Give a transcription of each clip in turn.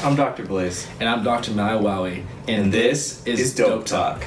I'm Dr. Blaze. And I'm Dr. Maiwawi. And this is Dope Talk.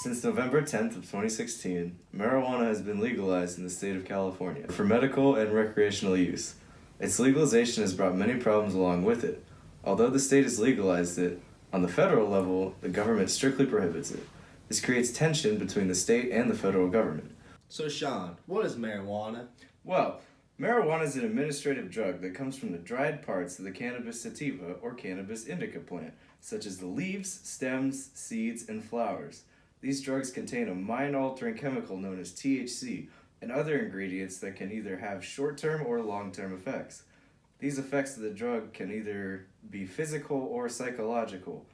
Since November 10th of 2016, marijuana has been legalized in the state of California for medical and recreational use. Its legalization has brought many problems along with it. Although the state has legalized it, on the federal level, the government strictly prohibits it. This creates tension between the state and the federal government. So Sean, what is marijuana? Well, marijuana is an administrative drug that comes from the dried parts of the cannabis sativa or cannabis indica plant, such as the leaves, stems, seeds, and flowers. These drugs contain a mind-altering chemical known as THC and other ingredients that can either have short-term or long-term effects. These effects of the drug can either be physical or psychological.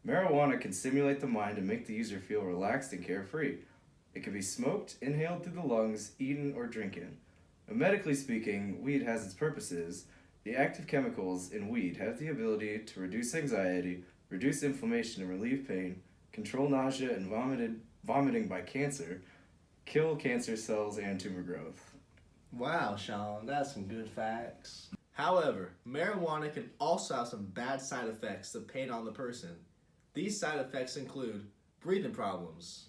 Marijuana can stimulate the mind and make the user feel relaxed and carefree. It can be smoked, inhaled through the lungs, eaten, or drinking. Medically speaking, weed has its purposes. The active chemicals in weed have the ability to reduce anxiety, reduce inflammation and relieve pain, control nausea and vomiting by cancer, kill cancer cells and tumor growth. Wow, Sean, that's some good facts. However, marijuana can also have some bad side effects depending on the person. These side effects include breathing problems,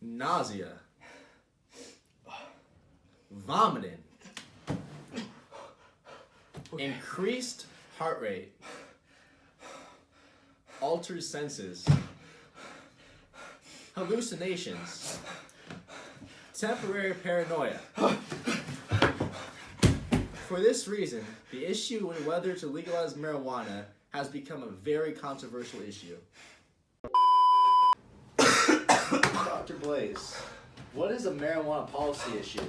nausea, vomiting, increased heart rate, altered senses, hallucinations, temporary paranoia. For this reason, the issue with whether to legalize marijuana has become a very controversial issue. Dr. Blaze, what is a marijuana policy issue?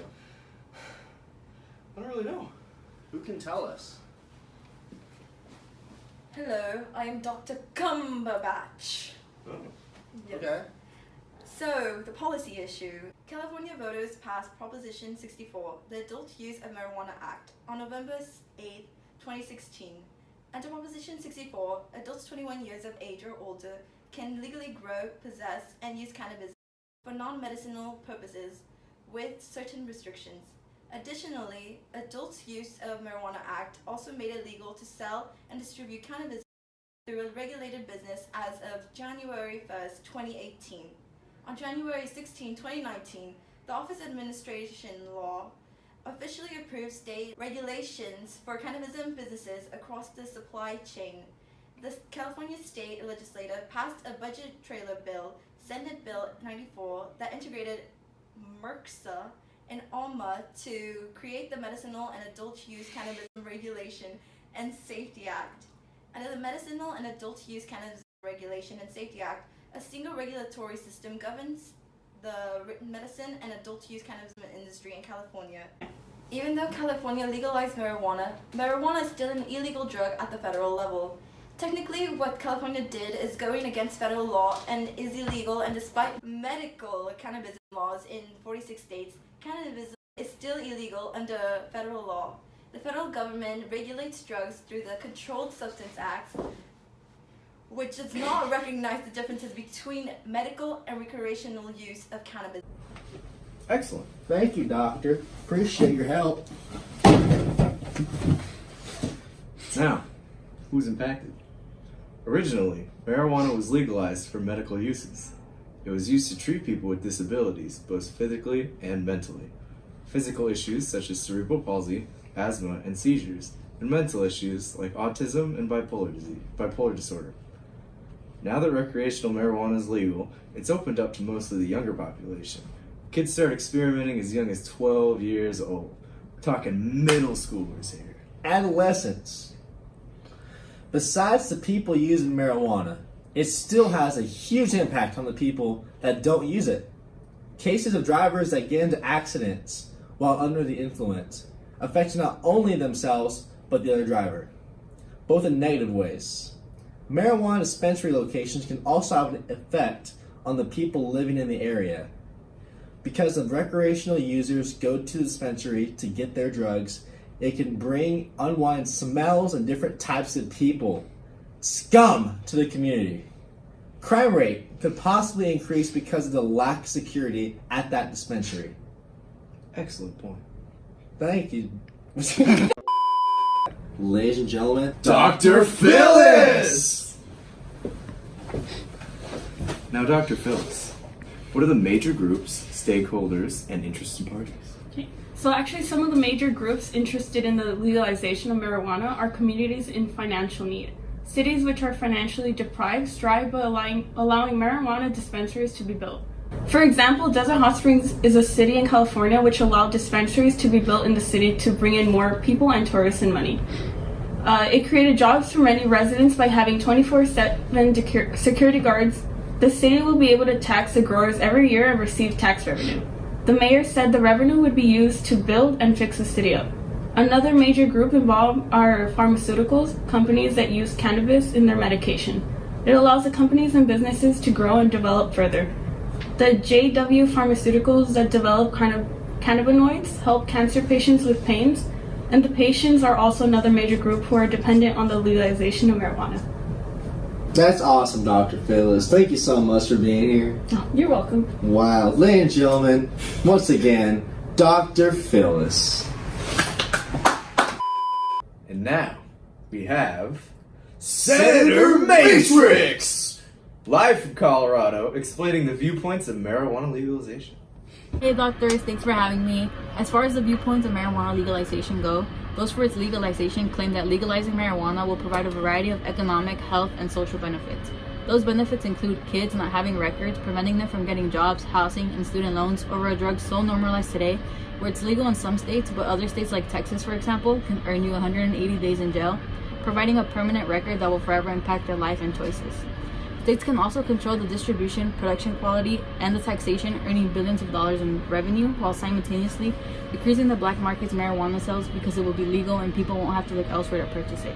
I don't really know. Who can tell us? Hello, I am Dr. Cumberbatch. Oh. Yes. Okay. So, the policy issue. California voters passed Proposition 64, the Adult Use of Marijuana Act, on November 8, 2016. Under Proposition 64, adults 21 years of age or older can legally grow, possess, and use cannabis for non-medicinal purposes with certain restrictions. Additionally, Adult Use of Marijuana Act also made it legal to sell and distribute cannabis through a regulated business as of January 1st, 2018. On January 16, 2019, the Office of Administration Law officially approved state regulations for cannabis businesses across the supply chain. The California State Legislature passed a budget trailer bill, Senate Bill 94, that integrated MRCSA and ALMA to create the Medicinal and Adult Use Cannabis Regulation and Safety Act. Under the Medicinal and Adult Use Cannabis Regulation and Safety Act, a single regulatory system governs the medicine and adult use cannabis industry in California. Even though California legalized marijuana, marijuana is still an illegal drug at the federal level. Technically, what California did is going against federal law and is illegal, and despite medical cannabis laws in 46 states, cannabis is still illegal under federal law. The federal government regulates drugs through the Controlled Substance Act, which does not recognize the differences between medical and recreational use of cannabis. Excellent. Thank you, Doctor. Appreciate your help. Now, who's impacted? Originally, marijuana was legalized for medical uses. It was used to treat people with disabilities, both physically and mentally. Physical issues such as cerebral palsy, asthma, and seizures, and mental issues like autism and bipolar disorder. Now that recreational marijuana is legal, it's opened up to mostly the younger population. Kids start experimenting as young as 12 years old. We're talking middle schoolers here. Adolescents. Besides the people using marijuana, it still has a huge impact on the people that don't use it. Cases of drivers that get into accidents while under the influence, affecting not only themselves, but the other driver, both in negative ways. Marijuana dispensary locations can also have an effect on the people living in the area. Because the recreational users go to the dispensary to get their drugs, it can bring unwanted smells and different types of people, scum, to the community. Crime rate could possibly increase because of the lack of security at that dispensary. Excellent point. Thank you. Ladies and gentlemen, Dr. Phyllis! Now, Dr. Phyllis, what are the major groups, stakeholders, and interested parties? Okay. So actually some of the major groups interested in the legalization of marijuana are communities in financial need. Cities which are financially deprived strive by allowing marijuana dispensaries to be built. For example, Desert Hot Springs is a city in California which allowed dispensaries to be built in the city to bring in more people and tourists and money. It created jobs for many residents by having 24/7 security guards. The city will be able to tax the growers every year and receive tax revenue. The mayor said the revenue would be used to build and fix the city up. Another major group involved are pharmaceuticals, companies that use cannabis in their medication. It allows the companies and businesses to grow and develop further. The JW Pharmaceuticals that develop cannabinoids help cancer patients with pains, and the patients are also another major group who are dependent on the legalization of marijuana. that's awesome, Dr. Phyllis. Thank you so much for being here. Oh, you're welcome. Wow. Ladies and gentlemen, once again, Dr. Phyllis. And now, we have Senator Matrix! Live from Colorado, explaining the viewpoints of marijuana legalization. Hey doctors, thanks for having me. As far as the viewpoints of marijuana legalization go, those for its legalization claim that legalizing marijuana will provide a variety of economic, health, and social benefits. Those benefits include kids not having records, preventing them from getting jobs, housing, and student loans over a drug so normalized today, where it's legal in some states, but other states like Texas, for example, can earn you 180 days in jail, providing a permanent record that will forever impact your life and choices. States can also control the distribution, production quality, and the taxation, earning billions of dollars in revenue while simultaneously decreasing the black market's marijuana sales because it will be legal and people won't have to look elsewhere to purchase it.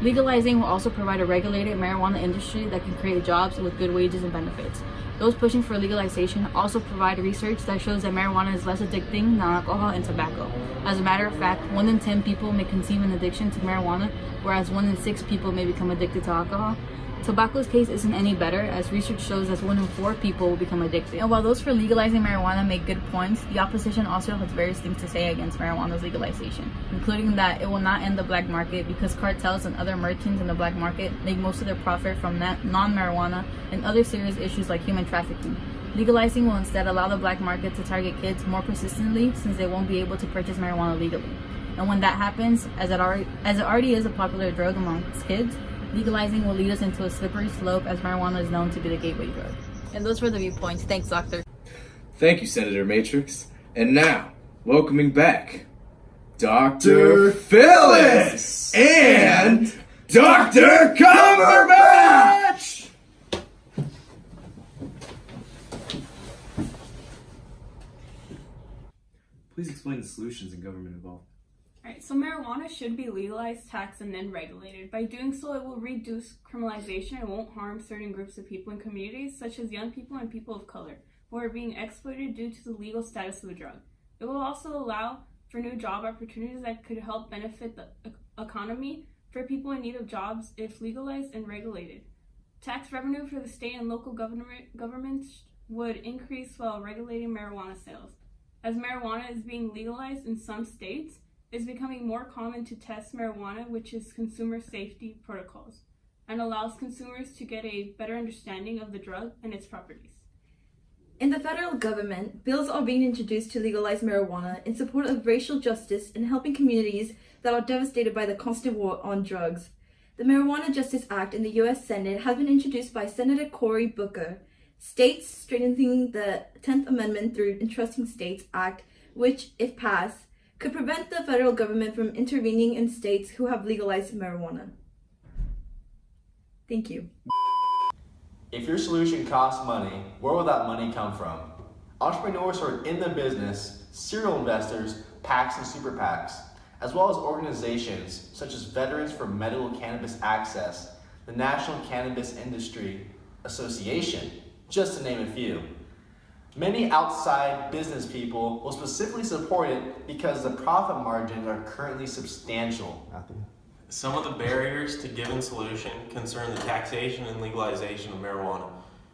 Legalizing will also provide a regulated marijuana industry that can create jobs with good wages and benefits. Those pushing for legalization also provide research that shows that marijuana is less addicting than alcohol and tobacco. As a matter of fact, 1 in 10 people may conceive an addiction to marijuana, whereas 1 in 6 people may become addicted to alcohol. Tobacco's case isn't any better, as research shows that 1 in 4 people will become addicted. And while those for legalizing marijuana make good points, the opposition also has various things to say against marijuana's legalization, including that it will not end the black market because cartels and other merchants in the black market make most of their profit from non-marijuana and other serious issues like human trafficking. Legalizing will instead allow the black market to target kids more persistently since they won't be able to purchase marijuana legally. And when that happens, as it already is a popular drug amongst kids, legalizing will lead us into a slippery slope as marijuana is known to be the gateway drug. And those were the viewpoints. Thanks, Doctor. Thank you, Senator Matrix. And now, welcoming back Dr. Phyllis and Dr. Cumberbatch! Please explain the solutions in government involvement. Alright, so marijuana should be legalized, taxed, and then regulated. By doing so, it will reduce criminalization and won't harm certain groups of people in communities, such as young people and people of color, who are being exploited due to the legal status of the drug. It will also allow for new job opportunities that could help benefit the economy for people in need of jobs if legalized and regulated. Tax revenue for the state and local governments would increase while regulating marijuana sales. As marijuana is being legalized in some states, it's becoming more common to test marijuana, which is consumer safety protocols, and allows consumers to get a better understanding of the drug and its properties. In the federal government, bills are being introduced to legalize marijuana in support of racial justice and helping communities that are devastated by the constant war on drugs. The Marijuana Justice Act in the U.S. Senate has been introduced by Senator Cory Booker, states strengthening the 10th Amendment through Entrusting States Act, which, if passed, could prevent the federal government from intervening in states who have legalized marijuana. Thank you. If your solution costs money, where will that money come from? Entrepreneurs who are in the business, serial investors, PACs and super PACs, as well as organizations such as Veterans for Medical Cannabis Access, the National Cannabis Industry Association, just to name a few. Many outside business people will specifically support it because the profit margins are currently substantial. Some of the barriers to given solution concern the taxation and legalization of marijuana.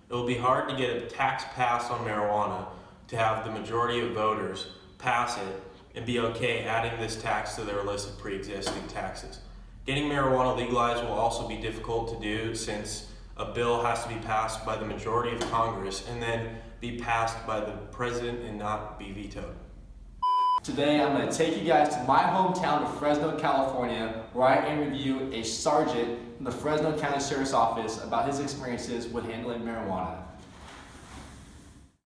It will be hard to get a tax pass on marijuana to have the majority of voters pass it and be okay adding this tax to their list of pre-existing taxes. Getting marijuana legalized will also be difficult to do since a bill has to be passed by the majority of Congress and then be passed by the president and not be vetoed. Today, I'm going to take you guys to my hometown of Fresno, California, where I interview a sergeant from the Fresno County Sheriff's Office about his experiences with handling marijuana.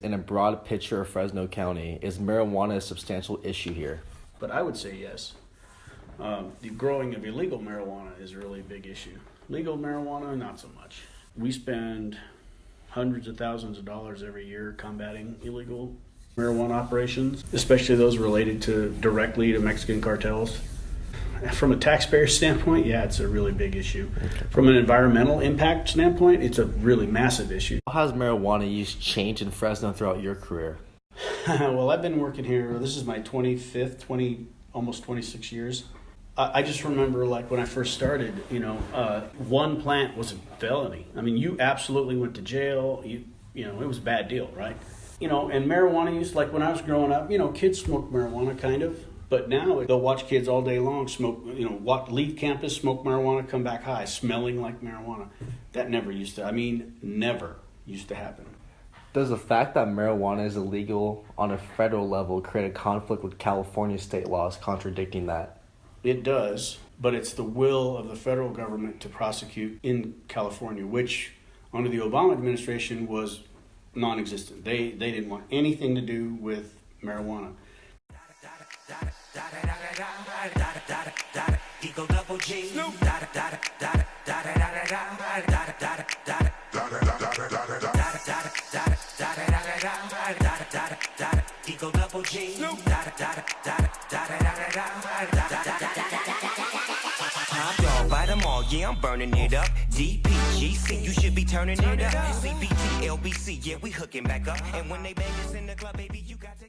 In a broad picture of Fresno County, is marijuana a substantial issue here? But I would say yes. The growing of illegal marijuana is a really big issue. Legal marijuana, not so much. We spend hundreds of thousands of dollars every year combating illegal marijuana operations, especially those related directly to Mexican cartels. From a taxpayer standpoint, yeah, it's a really big issue. From an environmental impact standpoint, it's a really massive issue. How has marijuana use changed in Fresno throughout your career? Well, I've been working here, this is my almost 26 years. I just remember, like, when I first started, one plant was a felony. I mean, you absolutely went to jail. You know, it was a bad deal, right? And marijuana use, like when I was growing up, kids smoked marijuana kind of. But now they'll watch kids all day long smoke, leave campus, smoke marijuana, come back high, smelling like marijuana. That never used to happen. Does the fact that marijuana is illegal on a federal level create a conflict with California state laws contradicting that? It does, but it's the will of the federal government to prosecute in California, which under the Obama administration was non-existent. They didn't want anything to do with marijuana. By them all, yeah, I'm burning it up. DPGC, you should be turning it up. CBT, LBC, yeah, we hooking back up. And when they bang us in the club, baby, you got to